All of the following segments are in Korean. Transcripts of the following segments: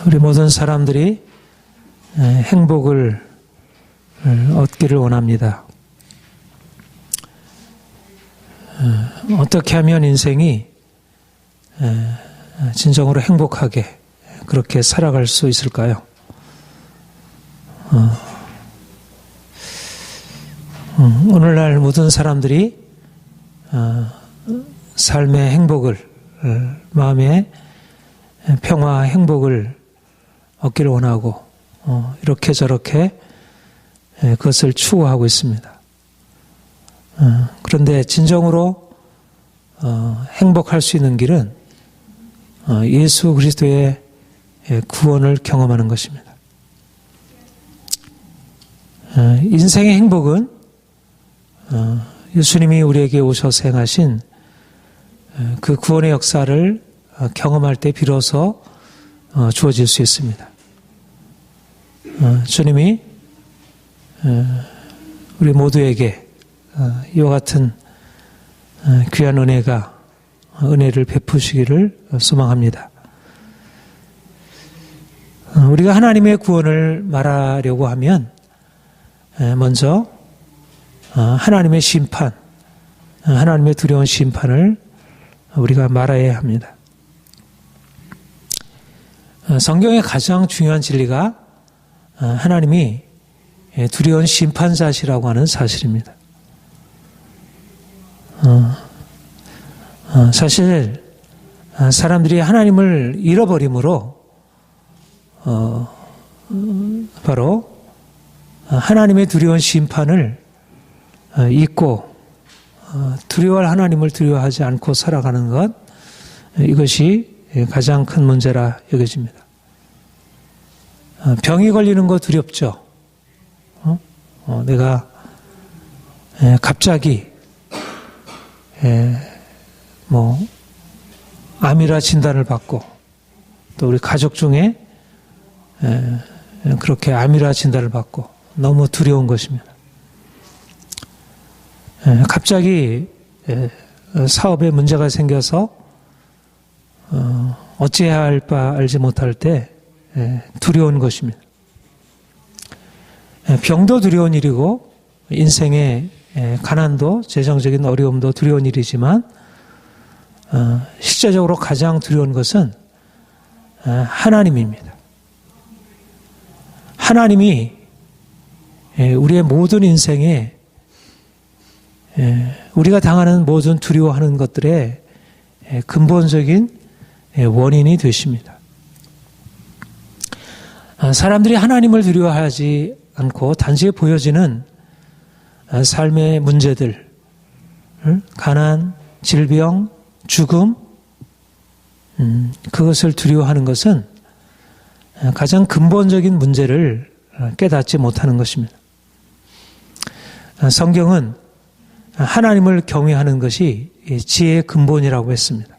우리 모든 사람들이 행복을 얻기를 원합니다. 어떻게 하면 인생이 진정으로 행복하게 그렇게 살아갈 수 있을까요? 오늘날 모든 사람들이 삶의 행복을, 마음의 평화, 행복을 얻기를 원하고 이렇게 저렇게 그것을 추구하고 있습니다. 그런데 진정으로 행복할 수 있는 길은 예수 그리스도의 구원을 경험하는 것입니다. 인생의 행복은 예수님이 우리에게 오셔서 행하신 그 구원의 역사를 경험할 때 비로소 주어질 수 있습니다. 주님이 우리 모두에게 이와 같은 귀한 은혜를 베푸시기를 소망합니다. 우리가 하나님의 구원을 말하려고 하면 먼저 하나님의 심판, 하나님의 두려운 심판을 우리가 말해야 합니다. 성경의 가장 중요한 진리가 하나님이 두려운 심판자시라고 하는 사실입니다. 사실 사람들이 하나님을 잃어버림으로 바로 하나님의 두려운 심판을 잊고 두려워할 하나님을 두려워하지 않고 살아가는 것, 이것이 가장 큰 문제라 여겨집니다. 병이 걸리는 거 두렵죠. 내가 갑자기 암이라 진단을 받고 또 우리 가족 중에 그렇게 암이라 진단을 받고 너무 두려운 것입니다. 갑자기 사업에 문제가 생겨서 어찌해야 할 바 알지 못할 때 두려운 것입니다. 병도 두려운 일이고 인생의 가난도 재정적인 어려움도 두려운 일이지만 실제적으로 가장 두려운 것은 하나님입니다. 하나님이 우리의 모든 인생에 우리가 당하는 모든 두려워하는 것들의 근본적인 원인이 되십니다. 사람들이 하나님을 두려워하지 않고 단지 보여지는 삶의 문제들, 가난, 질병, 죽음, 그것을 두려워하는 것은 가장 근본적인 문제를 깨닫지 못하는 것입니다. 성경은 하나님을 경외하는 것이 지혜의 근본이라고 했습니다.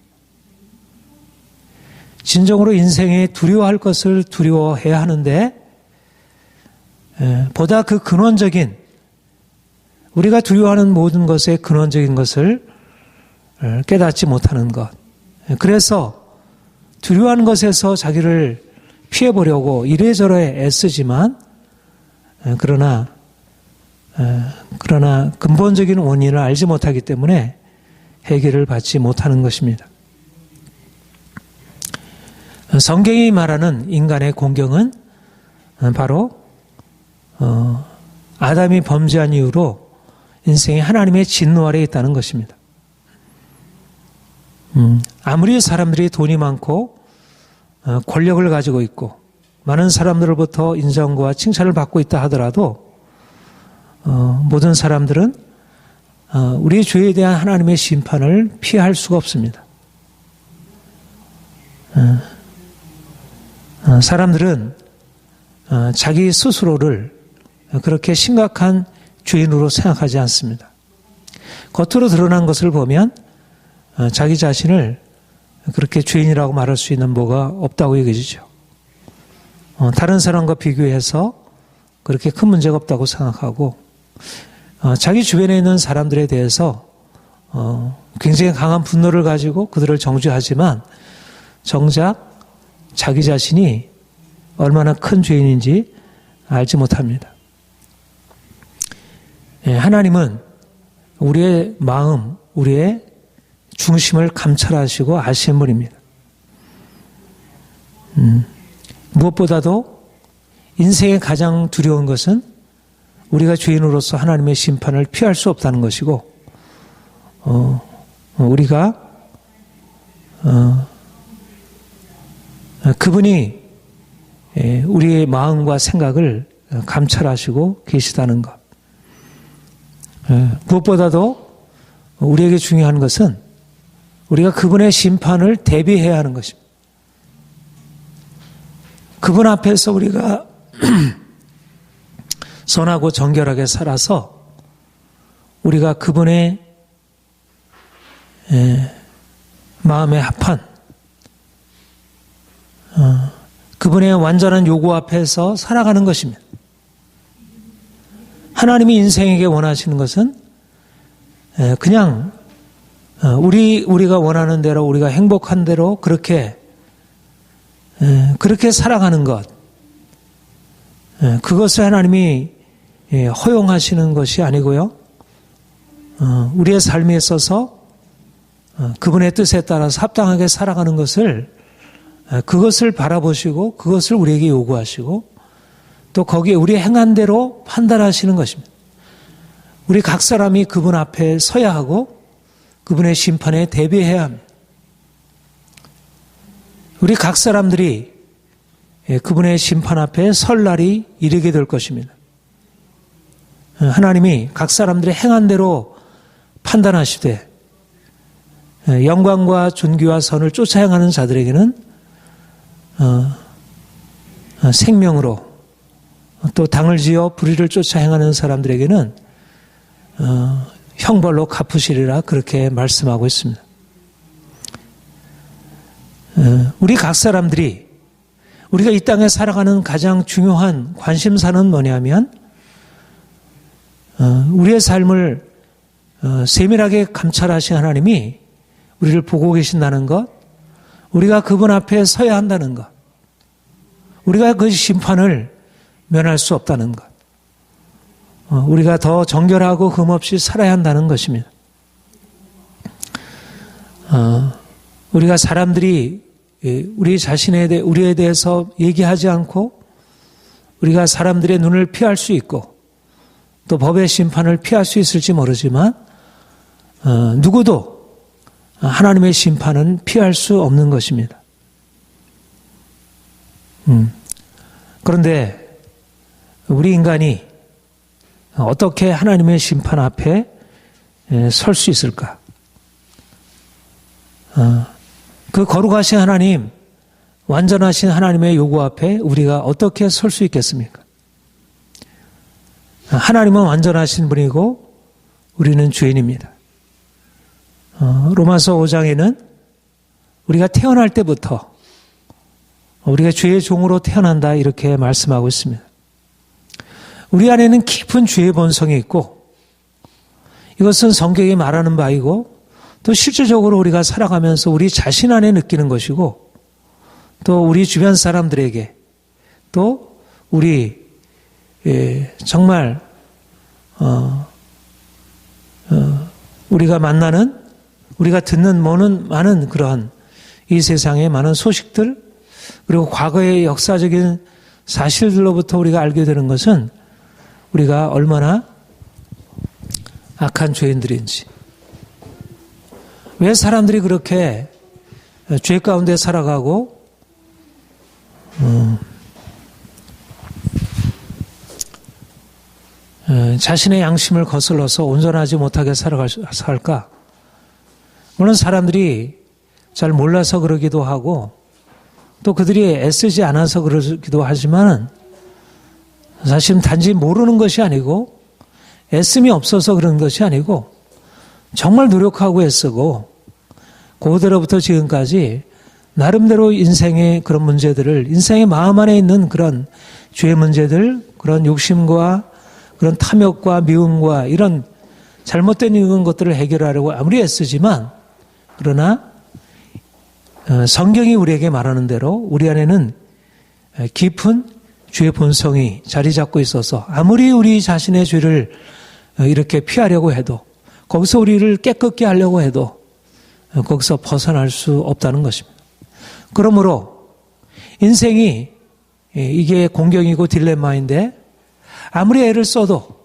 진정으로 인생에 두려워할 것을 두려워해야 하는데 보다 그 근원적인, 우리가 두려워하는 모든 것의 근원적인 것을 깨닫지 못하는 것, 그래서 두려워하는 것에서 자기를 피해보려고 이래저래 애쓰지만 그러나 근본적인 원인을 알지 못하기 때문에 해결을 받지 못하는 것입니다. 성경이 말하는 인간의 공경은 바로 아담이 범죄한 이후로 인생이 하나님의 진노 아래에 있다는 것입니다. 아무리 사람들이 돈이 많고 권력을 가지고 있고 많은 사람들로부터 인정과 칭찬을 받고 있다 하더라도 모든 사람들은 우리의 죄에 대한 하나님의 심판을 피할 수가 없습니다. 사람들은 자기 스스로를 그렇게 심각한 죄인으로 생각하지 않습니다. 겉으로 드러난 것을 보면 자기 자신을 그렇게 죄인이라고 말할 수 있는 뭐가 없다고 여겨지죠. 다른 사람과 비교해서 그렇게 큰 문제가 없다고 생각하고 자기 주변에 있는 사람들에 대해서 굉장히 강한 분노를 가지고 그들을 정죄하지만 정작 자기 자신이 얼마나 큰 죄인인지 알지 못합니다. 하나님은 우리의 마음, 우리의 중심을 감찰하시고 아시는 분입니다. 무엇보다도 인생의 가장 두려운 것은 우리가 죄인으로서 하나님의 심판을 피할 수 없다는 것이고, 우리가 그분이 우리의 마음과 생각을 감찰하시고 계시다는 것. 무엇보다도 우리에게 중요한 것은 우리가 그분의 심판을 대비해야 하는 것입니다. 그분 앞에서 우리가 선하고 정결하게 살아서 우리가 그분의 마음에 합한 그분의 완전한 요구 앞에서 살아가는 것입니다. 하나님이 인생에게 원하시는 것은 그냥 우리가 원하는 대로, 우리가 행복한 대로 그렇게 살아가는 것, 그것을 하나님이 허용하시는 것이 아니고요. 우리의 삶에 있어서 그분의 뜻에 따라서 합당하게 살아가는 그것을 바라보시고 그것을 우리에게 요구하시고 또 거기에 우리의 행한 대로 판단하시는 것입니다. 우리 각 사람이 그분 앞에 서야 하고 그분의 심판에 대비해야 합니다. 우리 각 사람들이 그분의 심판 앞에 설 날이 이르게 될 것입니다. 하나님이 각 사람들의 행한 대로 판단하시되 영광과 존귀와 선을 쫓아 행하는 자들에게는 생명으로, 또 당을 지어 불의를 쫓아 행하는 사람들에게는 형벌로 갚으시리라, 그렇게 말씀하고 있습니다. 우리 각 사람들이 우리가 이 땅에 살아가는 가장 중요한 관심사는 뭐냐면 우리의 삶을 세밀하게 감찰하신 하나님이 우리를 보고 계신다는 것, 우리가 그분 앞에 서야 한다는 것, 우리가 그 심판을 면할 수 없다는 것, 우리가 더 정결하고 흠없이 살아야 한다는 것입니다. 우리가 사람들이 우리에 대해서 얘기하지 않고 우리가 사람들의 눈을 피할 수 있고 또 법의 심판을 피할 수 있을지 모르지만 누구도 하나님의 심판은 피할 수 없는 것입니다. 그런데 우리 인간이 어떻게 하나님의 심판 앞에 설 수 있을까? 그 거룩하신 하나님, 완전하신 하나님의 요구 앞에 우리가 어떻게 설 수 있겠습니까? 하나님은 완전하신 분이고 우리는 죄인입니다. 로마서 5장에는 우리가 태어날 때부터 우리가 죄의 종으로 태어난다, 이렇게 말씀하고 있습니다. 우리 안에는 깊은 죄의 본성이 있고 이것은 성경이 말하는 바이고 또 실제적으로 우리가 살아가면서 우리 자신 안에 느끼는 것이고 또 우리 주변 사람들에게 또 우리 정말 우리가 만나는, 우리가 듣는 많은 그러한 이 세상의 많은 소식들, 그리고 과거의 역사적인 사실들로부터 우리가 알게 되는 것은 우리가 얼마나 악한 죄인들인지, 왜 사람들이 그렇게 죄 가운데 살아가고 자신의 양심을 거슬러서 온전하지 못하게 살까? 물론 사람들이 잘 몰라서 그러기도 하고 또 그들이 애쓰지 않아서 그러기도 하지만 사실은 단지 모르는 것이 아니고 애씀이 없어서 그런 것이 아니고 정말 노력하고 애쓰고 고대로부터 지금까지 나름대로 인생의 그런 문제들을, 인생의 마음 안에 있는 그런 죄의 문제들, 그런 욕심과 그런 탐욕과 미움과 이런 잘못된 이런 것들을 해결하려고 아무리 애쓰지만, 그러나 성경이 우리에게 말하는 대로 우리 안에는 깊은 죄의 본성이 자리 잡고 있어서 아무리 우리 자신의 죄를 이렇게 피하려고 해도, 거기서 우리를 깨끗게 하려고 해도 거기서 벗어날 수 없다는 것입니다. 그러므로 인생이 이게 공경이고 딜레마인데, 아무리 애를 써도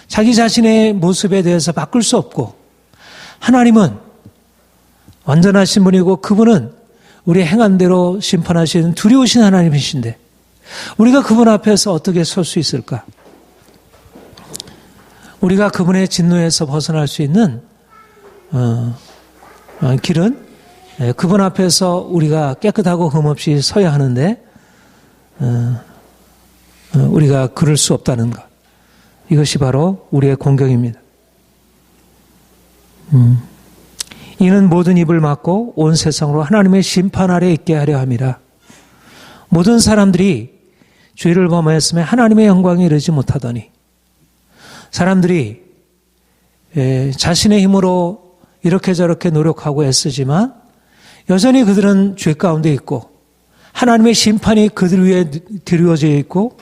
자기 자신의 모습에 대해서 바꿀 수 없고, 하나님은 완전하신 분이고 그분은 우리의 행한 대로 심판하시는 두려우신 하나님이신데 우리가 그분 앞에서 어떻게 설 수 있을까? 우리가 그분의 진노에서 벗어날 수 있는 길은 그분 앞에서 우리가 깨끗하고 흠없이 서야 하는데 우리가 그럴 수 없다는 것. 이것이 바로 우리의 공경입니다. 이는 모든 입을 막고 온 세상으로 하나님의 심판 아래 있게 하려 함이라. 모든 사람들이 죄를 범하였으면 하나님의 영광에 이르지 못하더니, 사람들이 자신의 힘으로 이렇게 저렇게 노력하고 애쓰지만 여전히 그들은 죄 가운데 있고 하나님의 심판이 그들 위에 드리워져 있고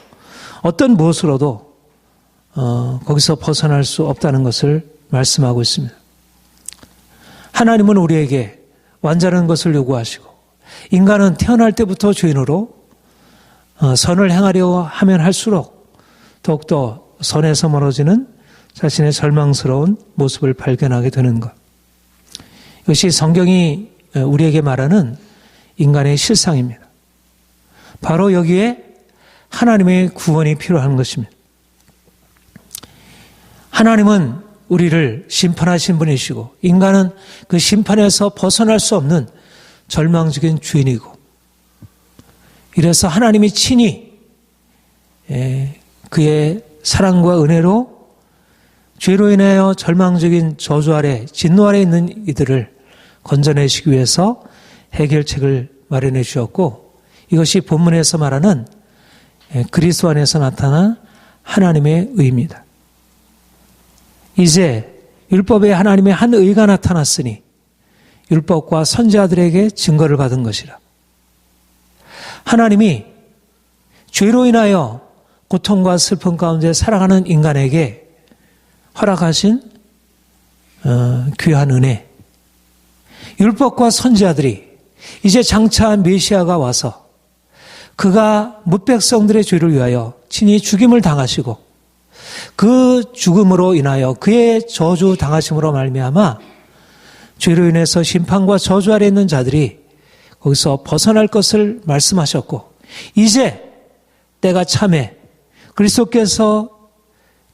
어떤 무엇으로도 거기서 벗어날 수 없다는 것을 말씀하고 있습니다. 하나님은 우리에게 완전한 것을 요구하시고, 인간은 태어날 때부터 죄인으로 선을 행하려 하면 할수록 더욱더 선에서 멀어지는 자신의 절망스러운 모습을 발견하게 되는 것. 이것이 성경이 우리에게 말하는 인간의 실상입니다. 바로 여기에 하나님의 구원이 필요한 것입니다. 하나님은 우리를 심판하신 분이시고 인간은 그 심판에서 벗어날 수 없는 절망적인 죄인이고, 이래서 하나님이 친히 그의 사랑과 은혜로 죄로 인하여 절망적인 저주 아래, 진노 아래 있는 이들을 건져내시기 위해서 해결책을 마련해 주셨고, 이것이 본문에서 말하는 그리스도 안에서 나타난 하나님의 의입니다. 이제 율법에 하나님의 한 의가 나타났으니 율법과 선지자들에게 증거를 받은 것이라. 하나님이 죄로 인하여 고통과 슬픔 가운데 살아가는 인간에게 허락하신 귀한 은혜, 율법과 선지자들이 이제 장차 메시아가 와서 그가 뭇백성들의 죄를 위하여 친히 죽임을 당하시고 그 죽음으로 인하여 그의 저주 당하심으로 말미암아 죄로 인해서 심판과 저주 아래 있는 자들이 거기서 벗어날 것을 말씀하셨고, 이제 때가 참에 그리스도께서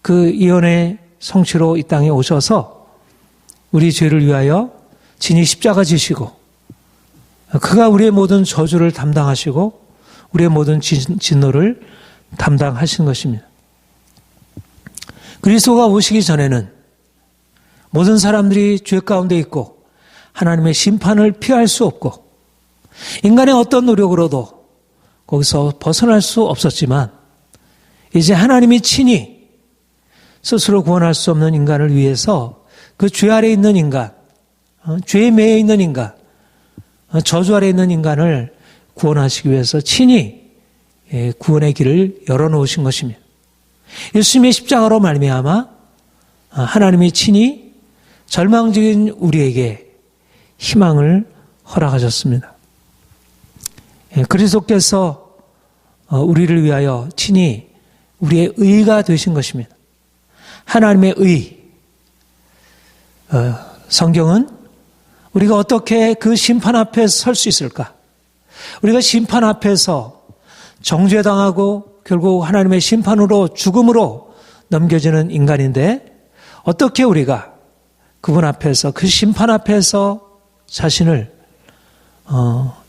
그 예언의 성취로 이 땅에 오셔서 우리 죄를 위하여 친히 십자가 지시고 그가 우리의 모든 저주를 담당하시고 우리의 모든 진노를 담당하신 것입니다. 그리스도가 오시기 전에는 모든 사람들이 죄 가운데 있고 하나님의 심판을 피할 수 없고 인간의 어떤 노력으로도 거기서 벗어날 수 없었지만, 이제 하나님이 친히 스스로 구원할 수 없는 인간을 위해서 그 죄 아래 있는 인간, 죄에 매여 있는 인간, 저주 아래 있는 인간을 구원하시기 위해서 친히 구원의 길을 열어놓으신 것입니다. 예수님의 십자가로 말미암아 하나님이 친히 절망적인 우리에게 희망을 허락하셨습니다. 그리스도께서 우리를 위하여 친히 우리의 의가 되신 것입니다. 하나님의 의. 성경은 우리가 어떻게 그 심판 앞에 설 수 있을까? 우리가 심판 앞에서 정죄당하고 결국 하나님의 심판으로 죽음으로 넘겨지는 인간인데, 어떻게 우리가 그분 앞에서, 그 심판 앞에서 자신을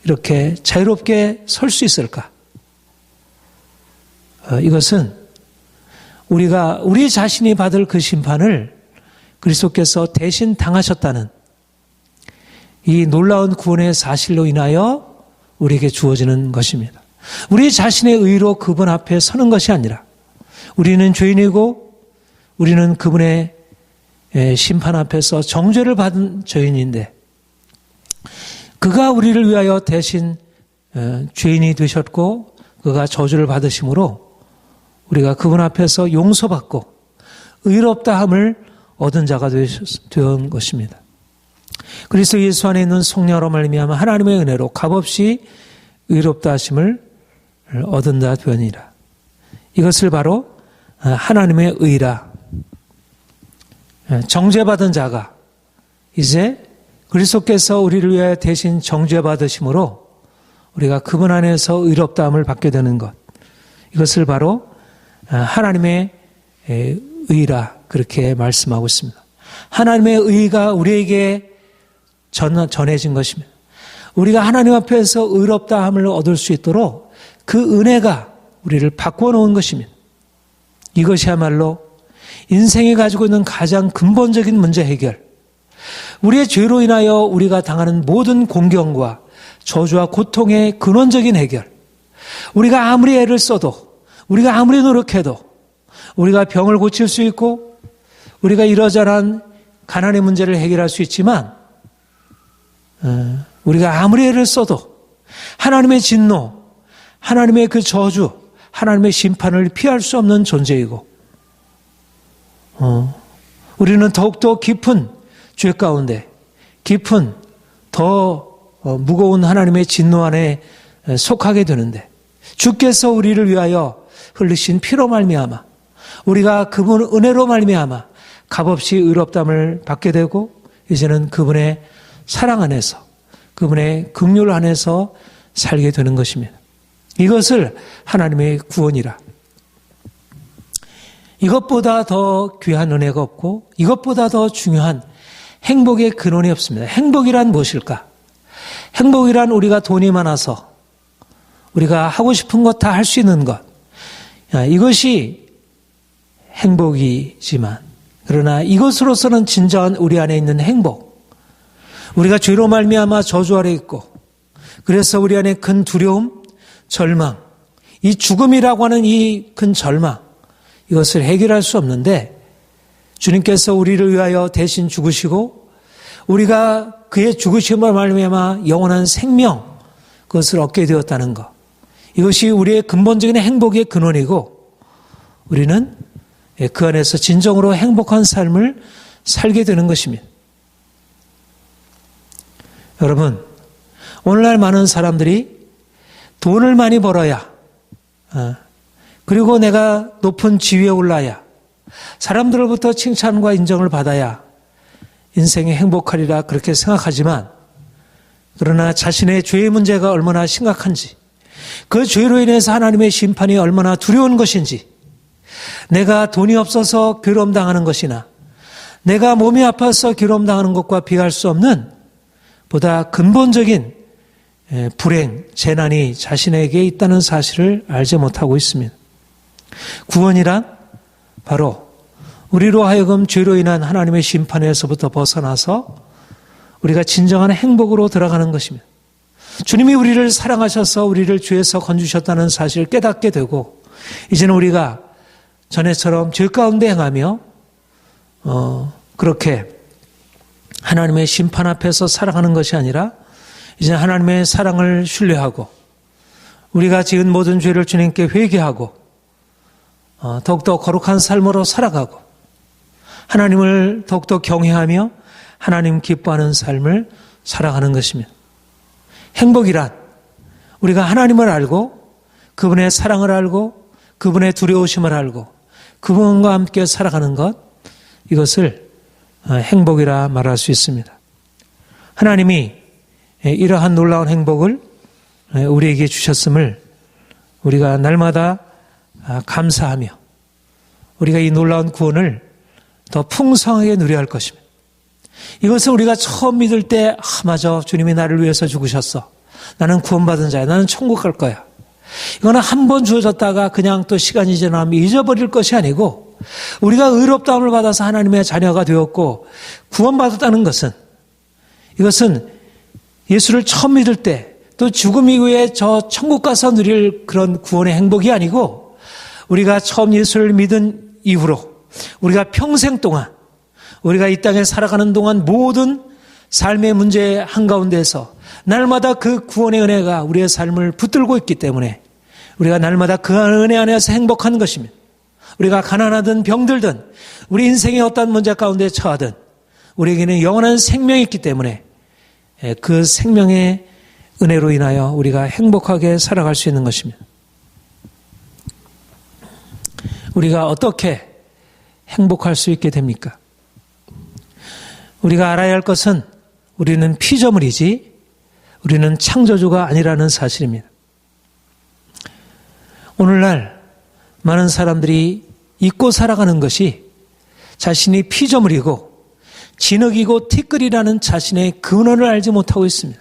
이렇게 자유롭게 설 수 있을까? 이것은 우리가 우리 자신이 받을 그 심판을 그리스도께서 대신 당하셨다는 이 놀라운 구원의 사실로 인하여 우리에게 주어지는 것입니다. 우리 자신의 의로 그분 앞에 서는 것이 아니라, 우리는 죄인이고 우리는 그분의 심판 앞에서 정죄를 받은 죄인인데, 그가 우리를 위하여 대신 죄인이 되셨고 그가 저주를 받으심으로 우리가 그분 앞에서 용서받고 의롭다함을 얻은 자가 된 것입니다. 그리스도 예수 안에 있는 성령으로 말미암아 하나님의 은혜로 값없이 의롭다 하심을 얻은 자 되니라. 이것을 바로 하나님의 의라, 정죄받은 자가 이제 그리스도께서 우리를 위하여 대신 정죄받으심으로 우리가 그분 안에서 의롭다함을 받게 되는 것, 이것을 바로 하나님의 의라 그렇게 말씀하고 있습니다. 하나님의 의가 우리에게 전해진 것입니다. 우리가 하나님 앞에서 의롭다함을 얻을 수 있도록 그 은혜가 우리를 바꾸어 놓은 것입니다. 이것이야말로 인생이 가지고 있는 가장 근본적인 문제 해결, 우리의 죄로 인하여 우리가 당하는 모든 공경과 저주와 고통의 근원적인 해결, 우리가 아무리 애를 써도, 우리가 아무리 노력해도 우리가 병을 고칠 수 있고 우리가 이러저러한 가난의 문제를 해결할 수 있지만 우리가 아무리 애를 써도 하나님의 진노, 하나님의 그 저주, 하나님의 심판을 피할 수 없는 존재이고 우리는 더욱더 깊은 죄 가운데, 깊은 더 무거운 하나님의 진노 안에 속하게 되는데, 주께서 우리를 위하여 흘리신 피로 말미암아 우리가 그분 은혜로 말미암아 값없이 의롭다함을 받게 되고 이제는 그분의 사랑 안에서, 그분의 긍휼 안에서 살게 되는 것입니다. 이것을 하나님의 구원이라. 이것보다 더 귀한 은혜가 없고 이것보다 더 중요한 행복의 근원이 없습니다. 행복이란 무엇일까? 행복이란 우리가 돈이 많아서 우리가 하고 싶은 것 다 할 수 있는 것, 이것이 행복이지만, 그러나 이것으로서는 진정한 우리 안에 있는 행복, 우리가 죄로 말미암아 저주 아래 있고 그래서 우리 안에 큰 두려움, 절망, 이 죽음이라고 하는 이 큰 절망, 이것을 해결할 수 없는데 주님께서 우리를 위하여 대신 죽으시고 우리가 그의 죽으심을 말미암아 영원한 생명, 그것을 얻게 되었다는 것, 이것이 우리의 근본적인 행복의 근원이고 우리는 그 안에서 진정으로 행복한 삶을 살게 되는 것입니다. 여러분, 오늘날 많은 사람들이 돈을 많이 벌어야, 그리고 내가 높은 지위에 올라야, 사람들로부터 칭찬과 인정을 받아야 인생이 행복하리라 그렇게 생각하지만, 그러나 자신의 죄의 문제가 얼마나 심각한지, 그 죄로 인해서 하나님의 심판이 얼마나 두려운 것인지, 내가 돈이 없어서 괴로움당하는 것이나 내가 몸이 아파서 괴로움당하는 것과 비할 수 없는 보다 근본적인 불행, 재난이 자신에게 있다는 사실을 알지 못하고 있습니다. 구원이란 바로 우리로 하여금 죄로 인한 하나님의 심판에서부터 벗어나서 우리가 진정한 행복으로 들어가는 것입니다. 주님이 우리를 사랑하셔서 우리를 죄에서 건지셨다는 사실을 깨닫게 되고 이제는 우리가 전에처럼 죄 가운데 행하며 그렇게 하나님의 심판 앞에서 살아가는 것이 아니라 이제 하나님의 사랑을 신뢰하고 우리가 지은 모든 죄를 주님께 회개하고 더욱더 거룩한 삶으로 살아가고 하나님을 더욱더 경외하며 하나님 기뻐하는 삶을 살아가는 것입니다. 행복이란 우리가 하나님을 알고 그분의 사랑을 알고 그분의 두려우심을 알고 그분과 함께 살아가는 것, 이것을 행복이라 말할 수 있습니다. 하나님이 이러한 놀라운 행복을 우리에게 주셨음을 우리가 날마다 감사하며 우리가 이 놀라운 구원을 더 풍성하게 누려야 할 것입니다. 이것은 우리가 처음 믿을 때 맞아, 주님이 나를 위해서 죽으셨어, 나는 구원받은 자야, 나는 천국 갈 거야, 이거는 한 번 주어졌다가 그냥 또 시간이 지나면 잊어버릴 것이 아니고 우리가 의롭다함을 받아서 하나님의 자녀가 되었고 구원받았다는 것은, 이것은 예수를 처음 믿을 때 또 죽음 이후에 저 천국 가서 누릴 그런 구원의 행복이 아니고 우리가 처음 예수를 믿은 이후로 우리가 평생 동안 우리가 이 땅에 살아가는 동안 모든 삶의 문제 한가운데서 날마다 그 구원의 은혜가 우리의 삶을 붙들고 있기 때문에 우리가 날마다 그 은혜 안에서 행복한 것이며 우리가 가난하든 병들든 우리 인생의 어떤 문제 가운데 처하든 우리에게는 영원한 생명이 있기 때문에 그 생명의 은혜로 인하여 우리가 행복하게 살아갈 수 있는 것입니다. 우리가 어떻게 행복할 수 있게 됩니까? 우리가 알아야 할 것은 우리는 피조물이지 우리는 창조주가 아니라는 사실입니다. 오늘날 많은 사람들이 잊고 살아가는 것이 자신이 피조물이고 진흙이고 티끌이라는 자신의 근원을 알지 못하고 있습니다.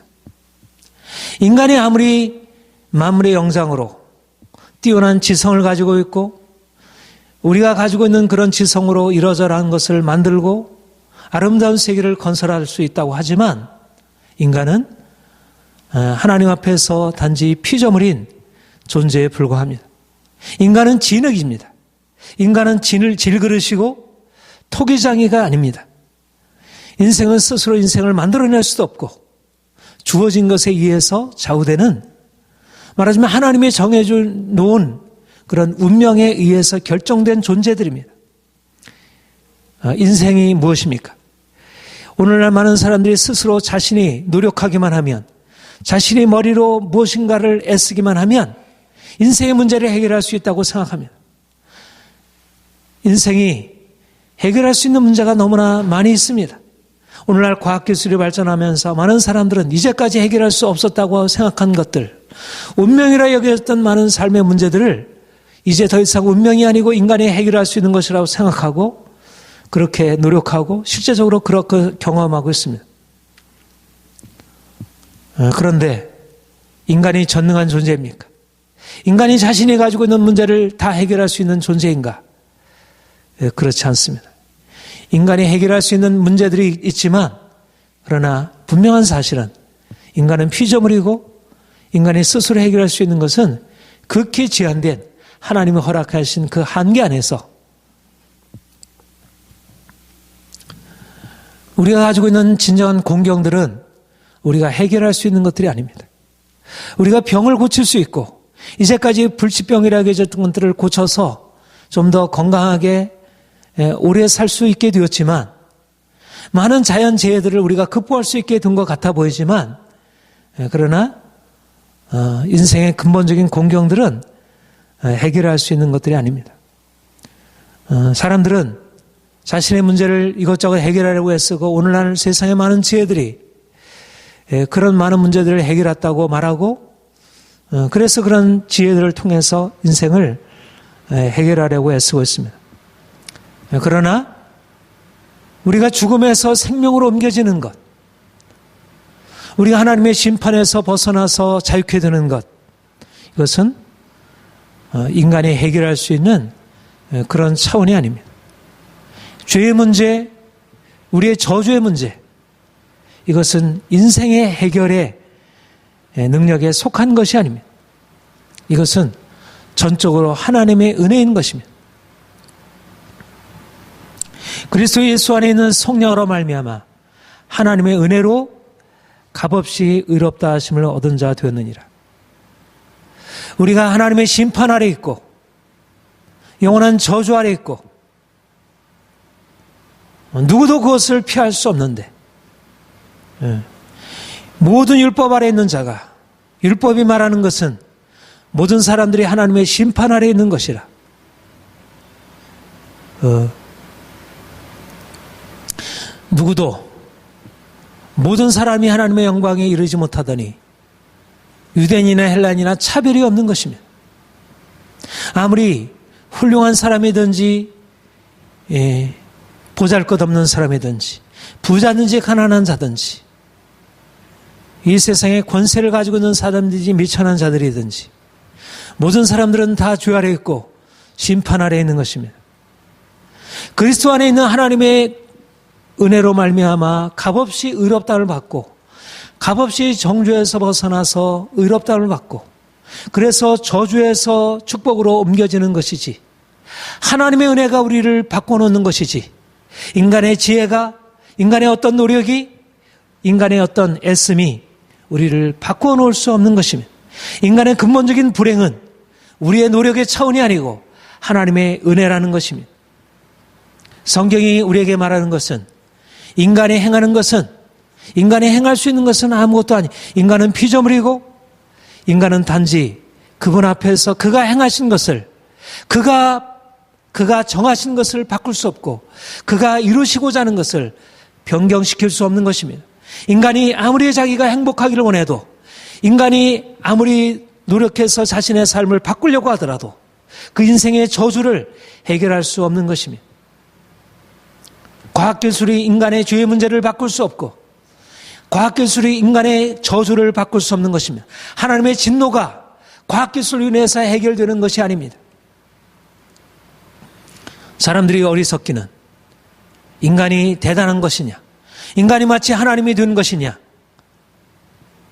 인간이 아무리 만물의 영장으로 뛰어난 지성을 가지고 있고 우리가 가지고 있는 그런 지성으로 이러저러한 것을 만들고 아름다운 세계를 건설할 수 있다고 하지만 인간은 하나님 앞에서 단지 피조물인 존재에 불과합니다. 인간은 진흙입니다. 인간은 질그릇이고 토기장이가 아닙니다. 인생은 스스로 인생을 만들어낼 수도 없고 주어진 것에 의해서 좌우되는 말하자면 하나님이 정해져 놓은 그런 운명에 의해서 결정된 존재들입니다. 인생이 무엇입니까? 오늘날 많은 사람들이 스스로 자신이 노력하기만 하면 자신의 머리로 무엇인가를 애쓰기만 하면 인생의 문제를 해결할 수 있다고 생각합니다. 인생이 해결할 수 있는 문제가 너무나 많이 있습니다. 오늘날 과학기술이 발전하면서 많은 사람들은 이제까지 해결할 수 없었다고 생각한 것들, 운명이라 여겼던 많은 삶의 문제들을 이제 더 이상 운명이 아니고 인간이 해결할 수 있는 것이라고 생각하고 그렇게 노력하고 실제적으로 그렇게 경험하고 있습니다. 그런데 인간이 전능한 존재입니까? 인간이 자신이 가지고 있는 문제를 다 해결할 수 있는 존재인가? 그렇지 않습니다. 인간이 해결할 수 있는 문제들이 있지만 그러나 분명한 사실은 인간은 피조물이고 인간이 스스로 해결할 수 있는 것은 극히 제한된 하나님이 허락하신 그 한계 안에서 우리가 가지고 있는 진정한 공경들은 우리가 해결할 수 있는 것들이 아닙니다. 우리가 병을 고칠 수 있고 이제까지 불치병이라고 해줬던 것들을 고쳐서 좀 더 건강하게 오래 살 수 있게 되었지만 많은 자연재해들을 우리가 극복할 수 있게 된 것 같아 보이지만 그러나 인생의 근본적인 공경들은 해결할 수 있는 것들이 아닙니다. 사람들은 자신의 문제를 이것저것 해결하려고 애쓰고 오늘날 세상에 많은 지혜들이 그런 많은 문제들을 해결했다고 말하고 그래서 그런 지혜들을 통해서 인생을 해결하려고 애쓰고 있습니다. 그러나 우리가 죽음에서 생명으로 옮겨지는 것, 우리가 하나님의 심판에서 벗어나서 자유케 되는 것, 이것은 인간이 해결할 수 있는 그런 차원이 아닙니다. 죄의 문제, 우리의 저주의 문제, 이것은 인생의 해결의 능력에 속한 것이 아닙니다. 이것은 전적으로 하나님의 은혜인 것입니다. 그리스도 예수 안에 있는 성령으로 말미암아 하나님의 은혜로 값없이 의롭다 하심을 얻은 자 되었느니라. 우리가 하나님의 심판 아래 있고 영원한 저주 아래 있고 누구도 그것을 피할 수 없는데 모든 율법 아래 있는 자가, 율법이 말하는 것은 모든 사람들이 하나님의 심판 아래 있는 것이라. 누구도 모든 사람이 하나님의 영광에 이르지 못하더니 유대인이나 헬라인이나 차별이 없는 것입니다. 아무리 훌륭한 사람이든지 보잘것없는 사람이든지 부자든지 가난한 자든지 이 세상에 권세를 가지고 있는 사람들이든지 미천한 자들이든지 모든 사람들은 다 죄 아래 있고 심판 아래 있는 것입니다. 그리스도 안에 있는 하나님의 은혜로 말미암아 값없이 의롭다함을 받고 값없이 정죄에서 벗어나서 의롭다함을 받고 그래서 저주에서 축복으로 옮겨지는 것이지 하나님의 은혜가 우리를 바꿔놓는 것이지 인간의 지혜가 인간의 어떤 노력이 인간의 어떤 애씀이 우리를 바꿔놓을 수 없는 것입니다. 인간의 근본적인 불행은 우리의 노력의 차원이 아니고 하나님의 은혜라는 것입니다. 성경이 우리에게 말하는 것은 인간이 행하는 것은, 인간이 행할 수 있는 것은 아무것도 아니, 인간은 피조물이고 인간은 단지 그분 앞에서 그가 행하신 것을, 그가 정하신 것을 바꿀 수 없고 그가 이루시고자 하는 것을 변경시킬 수 없는 것입니다. 인간이 아무리 자기가 행복하기를 원해도, 인간이 아무리 노력해서 자신의 삶을 바꾸려고 하더라도 그 인생의 저주를 해결할 수 없는 것입니다. 과학기술이 인간의 죄의 문제를 바꿀 수 없고 과학기술이 인간의 저주를 바꿀 수 없는 것입니다. 하나님의 진노가 과학기술로 인해서 해결되는 것이 아닙니다. 사람들이 어리석기는 인간이 대단한 것이냐, 인간이 마치 하나님이 된 것이냐,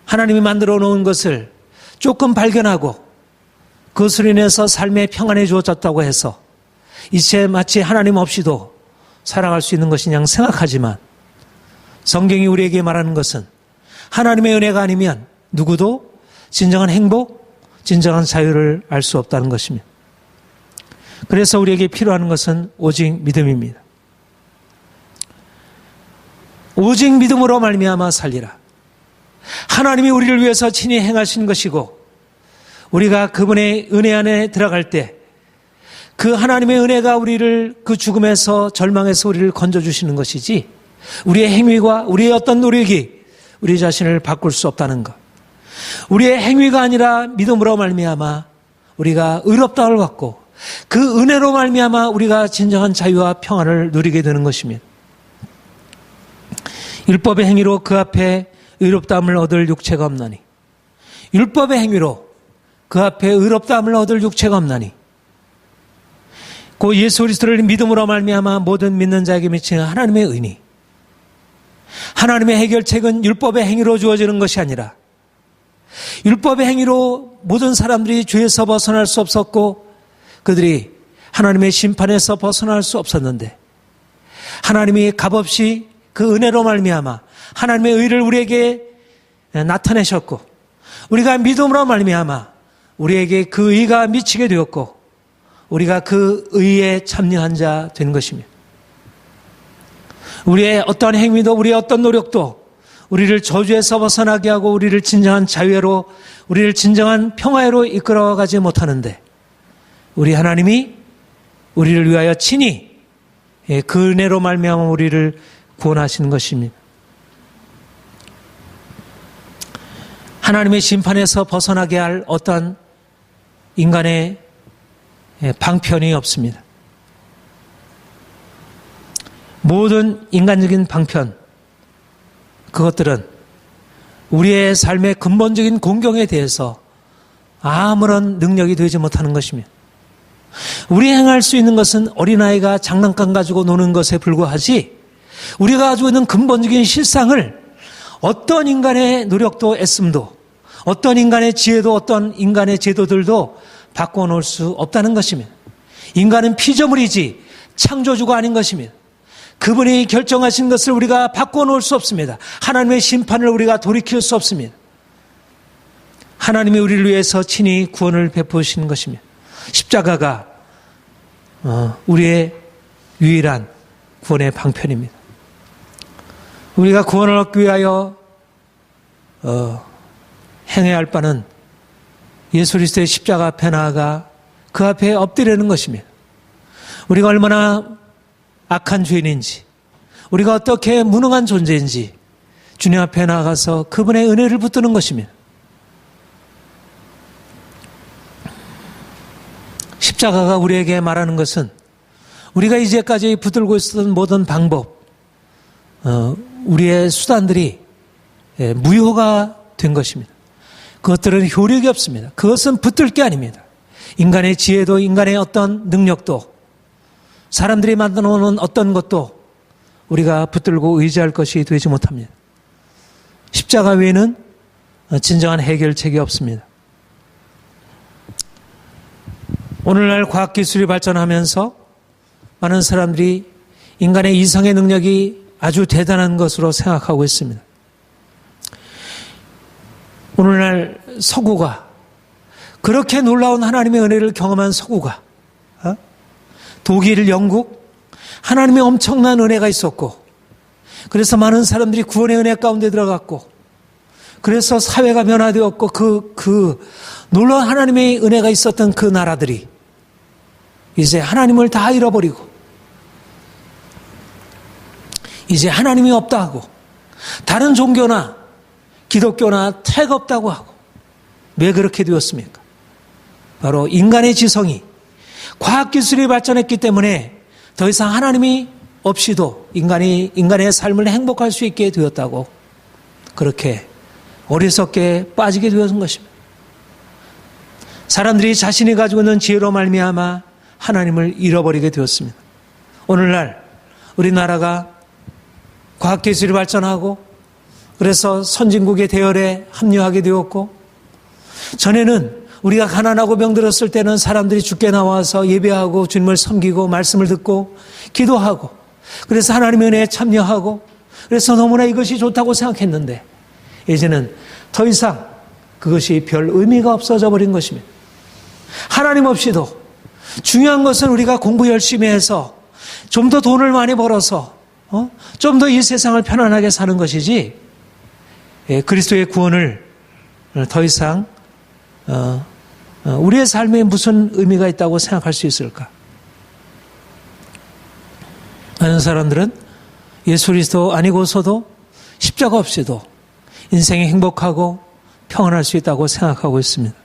하나님이 만들어 놓은 것을 조금 발견하고 그것으로 인해서 삶의 평안이 주어졌다고 해서 이제 마치 하나님 없이도 살아갈 수 있는 것이냐 생각하지만, 성경이 우리에게 말하는 것은 하나님의 은혜가 아니면 누구도 진정한 행복, 진정한 자유를 알 수 없다는 것입니다. 그래서 우리에게 필요한 것은 오직 믿음입니다. 오직 믿음으로 말미암아 살리라. 하나님이 우리를 위해서 친히 행하신 것이고, 우리가 그분의 은혜 안에 들어갈 때 그 하나님의 은혜가 우리를 그 죽음에서, 절망에서 우리를 건져주시는 것이지, 우리의 행위와 우리의 어떤 노력이 우리 자신을 바꿀 수 없다는 것. 우리의 행위가 아니라 믿음으로 말미암아 우리가 의롭다함을 받고 그 은혜로 말미암아 우리가 진정한 자유와 평안을 누리게 되는 것입니다. 율법의 행위로 그 앞에 의롭다함을 얻을 육체가 없나니, 율법의 행위로 그 앞에 의롭다함을 얻을 육체가 없나니, 그 예수 그리스도를 믿음으로 말미암아 모든 믿는 자에게 미치는 하나님의 의니, 하나님의 해결책은 율법의 행위로 주어지는 것이 아니라, 율법의 행위로 모든 사람들이 죄에서 벗어날 수 없었고 그들이 하나님의 심판에서 벗어날 수 없었는데, 하나님이 값없이 그 은혜로 말미암아 하나님의 의를 우리에게 나타내셨고, 우리가 믿음으로 말미암아 우리에게 그 의가 미치게 되었고 우리가 그 의에 참여한 자 된 것입니다. 우리의 어떤 행위도, 우리의 어떤 노력도 우리를 저주에서 벗어나게 하고 우리를 진정한 자유로, 우리를 진정한 평화로 이끌어가지 못하는데, 우리 하나님이 우리를 위하여 친히 그 은혜로 말미암아 우리를 구원하시는 것입니다. 하나님의 심판에서 벗어나게 할 어떤 인간의 방편이 없습니다. 모든 인간적인 방편, 그것들은 우리의 삶의 근본적인 공경에 대해서 아무런 능력이 되지 못하는 것입니다. 우리 행할 수 있는 것은 어린아이가 장난감 가지고 노는 것에 불과하지, 우리가 가지고 있는 근본적인 실상을 어떤 인간의 노력도 애씀도, 어떤 인간의 지혜도, 어떤 인간의 제도들도 바꿔놓을 수 없다는 것입니다. 인간은 피조물이지 창조주가 아닌 것입니다. 그분이 결정하신 것을 우리가 바꿔놓을 수 없습니다. 하나님의 심판을 우리가 돌이킬 수 없습니다. 하나님이 우리를 위해서 친히 구원을 베푸시는 것입니다. 십자가가 우리의 유일한 구원의 방편입니다. 우리가 구원을 얻기 위하여 행해야 할 바는 예수 그리스도의 십자가 앞에 나아가 그 앞에 엎드리는 것입니다. 우리가 얼마나 악한 죄인인지, 우리가 어떻게 무능한 존재인지 주님 앞에 나아가서 그분의 은혜를 붙드는 것입니다. 십자가가 우리에게 말하는 것은 우리가 이제까지 붙들고 있었던 모든 방법, 우리의 수단들이 무효가 된 것입니다. 그것들은 효력이 없습니다. 그것은 붙들 게 아닙니다. 인간의 지혜도, 인간의 어떤 능력도, 사람들이 만들어 놓은 어떤 것도 우리가 붙들고 의지할 것이 되지 못합니다. 십자가 외에는 진정한 해결책이 없습니다. 오늘날 과학기술이 발전하면서 많은 사람들이 인간의 이성의 능력이 아주 대단한 것으로 생각하고 있습니다. 오늘날 서구가 그렇게 놀라운 하나님의 은혜를 경험한 서구가 독일, 영국 하나님의 엄청난 은혜가 있었고, 그래서 많은 사람들이 구원의 은혜 가운데 들어갔고, 그래서 사회가 변화되었고, 그 놀라운 하나님의 은혜가 있었던 그 나라들이 이제 하나님을 다 잃어버리고 이제 하나님이 없다 하고 다른 종교나 기독교나 택 없다고 하고. 왜 그렇게 되었습니까? 바로 인간의 지성이, 과학기술이 발전했기 때문에 더 이상 하나님이 없이도 인간의 삶을 행복할 수 있게 되었다고, 그렇게 어리석게 빠지게 되었던 것입니다. 사람들이 자신이 가지고 있는 지혜로 말미암아 하나님을 잃어버리게 되었습니다. 오늘날 우리나라가 과학기술이 발전하고 그래서 선진국의 대열에 합류하게 되었고, 전에는 우리가 가난하고 병들었을 때는 사람들이 주께 나와서 예배하고 주님을 섬기고 말씀을 듣고 기도하고, 그래서 하나님의 은혜에 참여하고, 그래서 너무나 이것이 좋다고 생각했는데 이제는 더 이상 그것이 별 의미가 없어져 버린 것입니다. 하나님 없이도 중요한 것은 우리가 공부 열심히 해서 좀 더 돈을 많이 벌어서 좀 더 이 세상을 편안하게 사는 것이지, 그리스도의 구원을 더 이상 우리의 삶에 무슨 의미가 있다고 생각할 수 있을까? 많은 사람들은 예수 그리스도 아니고서도 십자가 없이도 인생이 행복하고 평안할 수 있다고 생각하고 있습니다.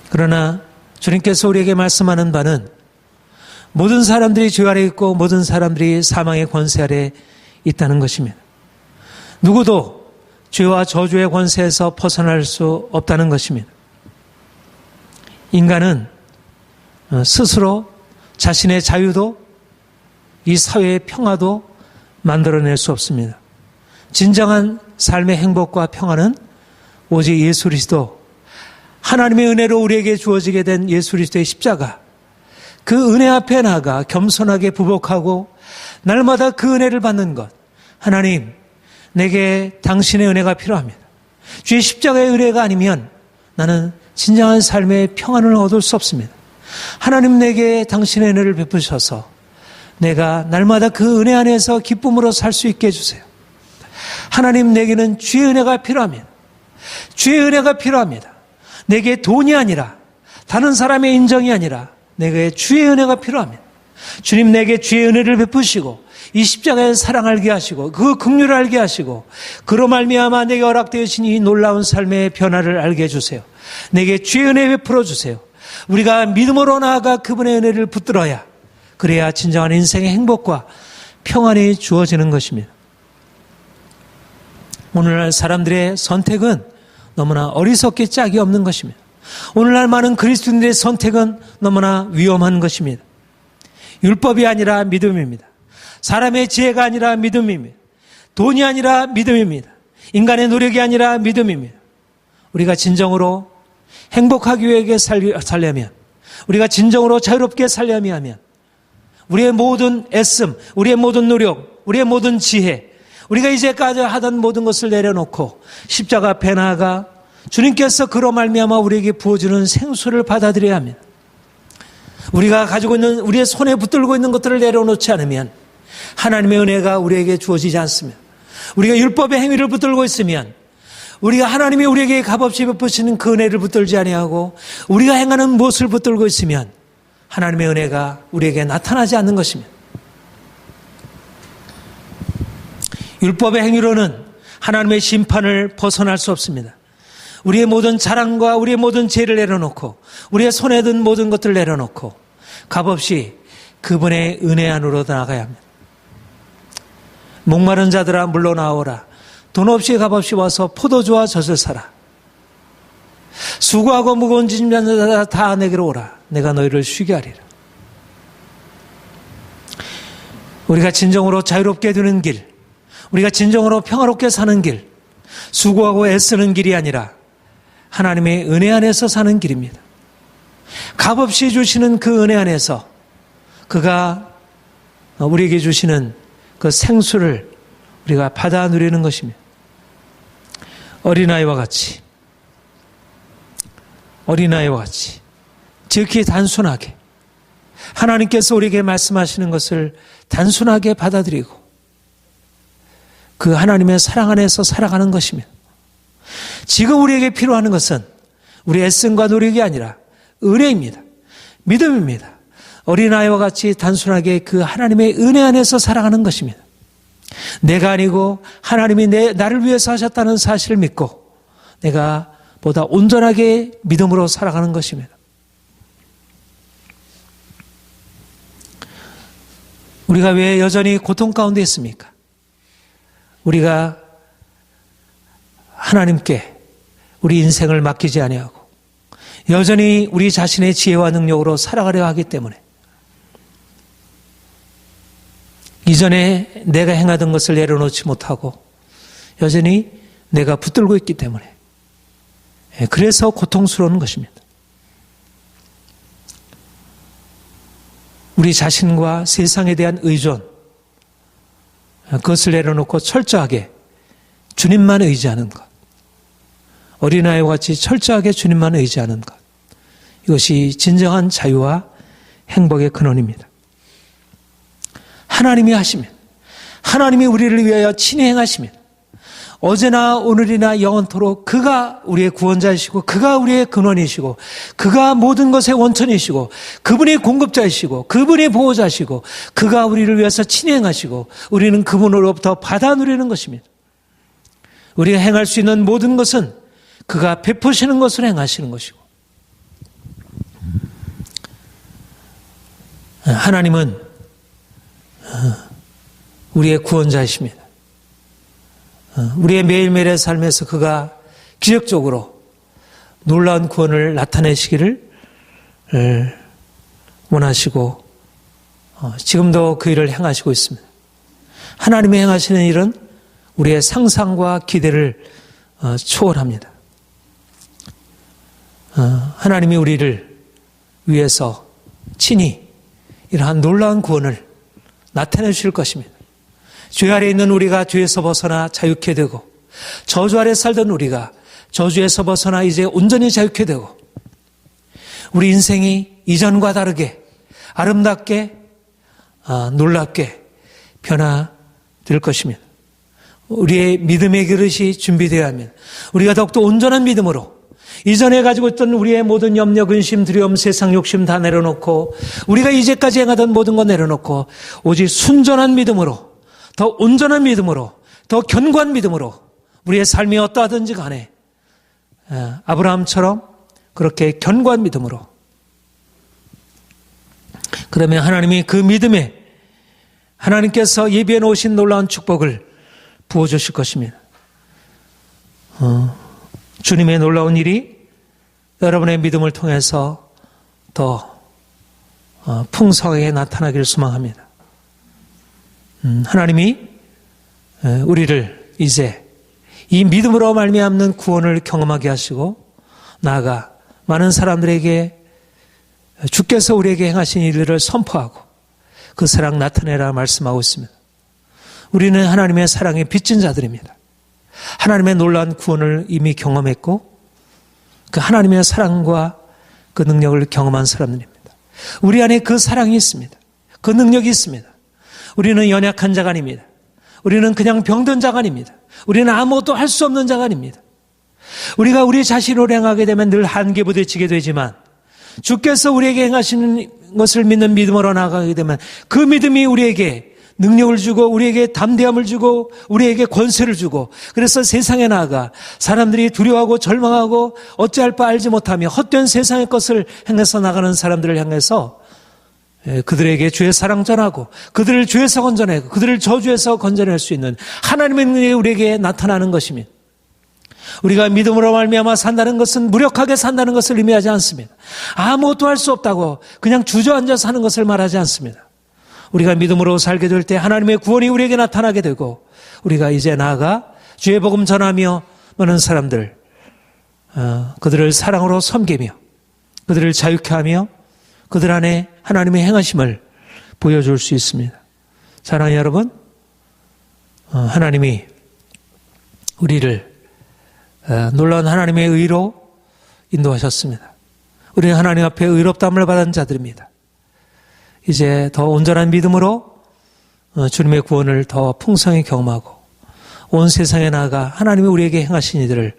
그러나 주님께서 우리에게 말씀하는 바는 모든 사람들이 죄 아래 있고 모든 사람들이 사망의 권세 아래 있다는 것입니다. 누구도 죄와 저주의 권세에서 벗어날 수 없다는 것입니다. 인간은 스스로 자신의 자유도 이 사회의 평화도 만들어낼 수 없습니다. 진정한 삶의 행복과 평화는 오직 예수 그리스도, 하나님의 은혜로 우리에게 주어지게 된 예수 그리스도의 십자가, 그 은혜 앞에 나가 겸손하게 부복하고 날마다 그 은혜를 받는 것. 하나님, 내게 당신의 은혜가 필요합니다. 주의 십자가의 은혜가 아니면 나는 진정한 삶의 평안을 얻을 수 없습니다. 하나님, 내게 당신의 은혜를 베푸셔서 내가 날마다 그 은혜 안에서 기쁨으로 살 수 있게 해주세요. 하나님, 내게는 주의 은혜가 필요합니다. 주의 은혜가 필요합니다. 내게 돈이 아니라, 다른 사람의 인정이 아니라 내게 주의 은혜가 필요합니다. 주님, 내게 주의 은혜를 베푸시고 이 십자가의 사랑 알게 하시고 그 긍휼을 알게 하시고 그로 말미암아 내게 허락되으신 이 놀라운 삶의 변화를 알게 해주세요. 내게 주의 은혜 베풀어 주세요. 우리가 믿음으로 나아가 그분의 은혜를 붙들어야, 그래야 진정한 인생의 행복과 평안이 주어지는 것입니다. 오늘날 사람들의 선택은 너무나 어리석게 짝이 없는 것입니다. 오늘날 많은 그리스도인들의 선택은 너무나 위험한 것입니다. 율법이 아니라 믿음입니다. 사람의 지혜가 아니라 믿음입니다. 돈이 아니라 믿음입니다. 인간의 노력이 아니라 믿음입니다. 우리가 진정으로 행복하기 위해 살려면, 우리가 진정으로 자유롭게 살려면 하면 우리의 모든 애씀, 우리의 모든 노력, 우리의 모든 지혜, 우리가 이제까지 하던 모든 것을 내려놓고 십자가 앞에 나아가 주님께서 그로 말미암아 우리에게 부어주는 생수를 받아들여야 합니다. 우리가 가지고 있는, 우리의 손에 붙들고 있는 것들을 내려놓지 않으면 하나님의 은혜가 우리에게 주어지지 않습니다. 우리가 율법의 행위를 붙들고 있으면, 우리가 하나님이 우리에게 값없이 베푸시는 그 은혜를 붙들지 아니하고 우리가 행하는 무엇을 붙들고 있으면 하나님의 은혜가 우리에게 나타나지 않는 것입니다. 율법의 행위로는 하나님의 심판을 벗어날 수 없습니다. 우리의 모든 자랑과 우리의 모든 죄를 내려놓고 우리의 손에 든 모든 것들을 내려놓고 값없이 그분의 은혜 안으로 나아가야 합니다. 목마른 자들아 물러나오라. 돈 없이 값없이 와서 포도주와 젖을 사라. 수고하고 무거운 짐 진 자들아 다 내게로 오라. 내가 너희를 쉬게 하리라. 우리가 진정으로 자유롭게 되는 길, 우리가 진정으로 평화롭게 사는 길, 수고하고 애쓰는 길이 아니라 하나님의 은혜 안에서 사는 길입니다. 값없이 주시는 그 은혜 안에서 그가 우리에게 주시는 그 생수를 우리가 받아 누리는 것입니다. 어린아이와 같이 어린아이와 같이 지극히 단순하게 하나님께서 우리에게 말씀하시는 것을 단순하게 받아들이고 그 하나님의 사랑 안에서 살아가는 것이며, 지금 우리에게 필요한 것은 우리 애씀과 노력이 아니라 은혜입니다. 믿음입니다. 어린아이와 같이 단순하게 그 하나님의 은혜 안에서 살아가는 것입니다. 내가 아니고 하나님이 나를 위해서 하셨다는 사실을 믿고 내가 보다 온전하게 믿음으로 살아가는 것입니다. 우리가 왜 여전히 고통 가운데 있습니까? 우리가 하나님께 우리 인생을 맡기지 아니하고 여전히 우리 자신의 지혜와 능력으로 살아가려 하기 때문에, 이전에 내가 행하던 것을 내려놓지 못하고 여전히 내가 붙들고 있기 때문에, 그래서 고통스러운 것입니다. 우리 자신과 세상에 대한 의존, 그것을 내려놓고 철저하게 주님만 의지하는 것, 어린아이와 같이 철저하게 주님만 의지하는 것, 이것이 진정한 자유와 행복의 근원입니다. 하나님이 하시면, 하나님이 우리를 위하여 친히 행하시면 어제나 오늘이나 영원토록 그가 우리의 구원자이시고 그가 우리의 근원이시고 그가 모든 것의 원천이시고 그분이 공급자이시고 그분이 보호자시고 그가 우리를 위해서 친히 행하시고 우리는 그분으로부터 받아 누리는 것입니다. 우리가 행할 수 있는 모든 것은 그가 베푸시는 것을 행하시는 것이고, 하나님은 우리의 구원자이십니다. 우리의 매일매일의 삶에서 그가 기적적으로 놀라운 구원을 나타내시기를 원하시고 지금도 그 일을 행하시고 있습니다. 하나님이 행하시는 일은 우리의 상상과 기대를 초월합니다. 하나님이 우리를 위해서 친히 이러한 놀라운 구원을 나타내 주실 것입니다. 죄 아래 있는 우리가 죄에서 벗어나 자유케 되고, 저주 아래 살던 우리가 저주에서 벗어나 이제 온전히 자유케 되고, 우리 인생이 이전과 다르게 아름답게 놀랍게 변화될 것입니다. 우리의 믿음의 그릇이 준비되어야 하면 우리가 더욱더 온전한 믿음으로 이전에 가지고 있던 우리의 모든 염려, 근심, 두려움, 세상 욕심 다 내려놓고 우리가 이제까지 행하던 모든 거 내려놓고 오직 순전한 믿음으로, 더 온전한 믿음으로, 더 견고한 믿음으로 우리의 삶이 어떠하든지 간에 아브라함처럼 그렇게 견고한 믿음으로, 그러면 하나님이 그 믿음에 하나님께서 예비해 놓으신 놀라운 축복을 부어주실 것입니다. 주님의 놀라운 일이 여러분의 믿음을 통해서 더 풍성하게 나타나기를 소망합니다. 하나님이 우리를 이제 이 믿음으로 말미암는 구원을 경험하게 하시고, 나아가 많은 사람들에게 주께서 우리에게 행하신 일들을 선포하고 그 사랑 나타내라 말씀하고 있습니다. 우리는 하나님의 사랑에 빚진 자들입니다. 하나님의 놀라운 구원을 이미 경험했고 그 하나님의 사랑과 그 능력을 경험한 사람들입니다. 우리 안에 그 사랑이 있습니다. 그 능력이 있습니다. 우리는 연약한 자가 아닙니다. 우리는 그냥 병든 자가 아닙니다. 우리는 아무것도 할 수 없는 자가 아닙니다. 우리가 우리 자신으로 행하게 되면 늘 한계 부딪히게 되지만, 주께서 우리에게 행하시는 것을 믿는 믿음으로 나아가게 되면 그 믿음이 우리에게 능력을 주고 우리에게 담대함을 주고 우리에게 권세를 주고, 그래서 세상에 나아가 사람들이 두려워하고 절망하고 어찌할 바 알지 못하며 헛된 세상의 것을 행해서 나가는 사람들을 향해서 그들에게 주의 사랑 전하고 그들을 죄에서 건져내고 그들을 저주에서 건져낼 수 있는 하나님의 능력이 우리에게 나타나는 것입니다. 우리가 믿음으로 말미암아 산다는 것은 무력하게 산다는 것을 의미하지 않습니다. 아무것도 할 수 없다고 그냥 주저앉아 사는 것을 말하지 않습니다. 우리가 믿음으로 살게 될 때 하나님의 구원이 우리에게 나타나게 되고, 우리가 이제 나아가 주의 복음 전하며 많은 사람들 그들을 사랑으로 섬기며 그들을 자유케 하며 그들 안에 하나님의 행하심을 보여줄 수 있습니다. 사랑하는 여러분, 하나님이 우리를 놀라운 하나님의 의로 인도하셨습니다. 우리는 하나님 앞에 의롭다함을 받은 자들입니다. 이제 더 온전한 믿음으로 주님의 구원을 더 풍성히 경험하고 온 세상에 나아가 하나님이 우리에게 행하신 이들을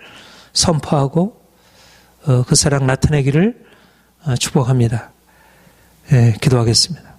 선포하고 그 사랑 나타내기를 축복합니다. 예, 기도하겠습니다.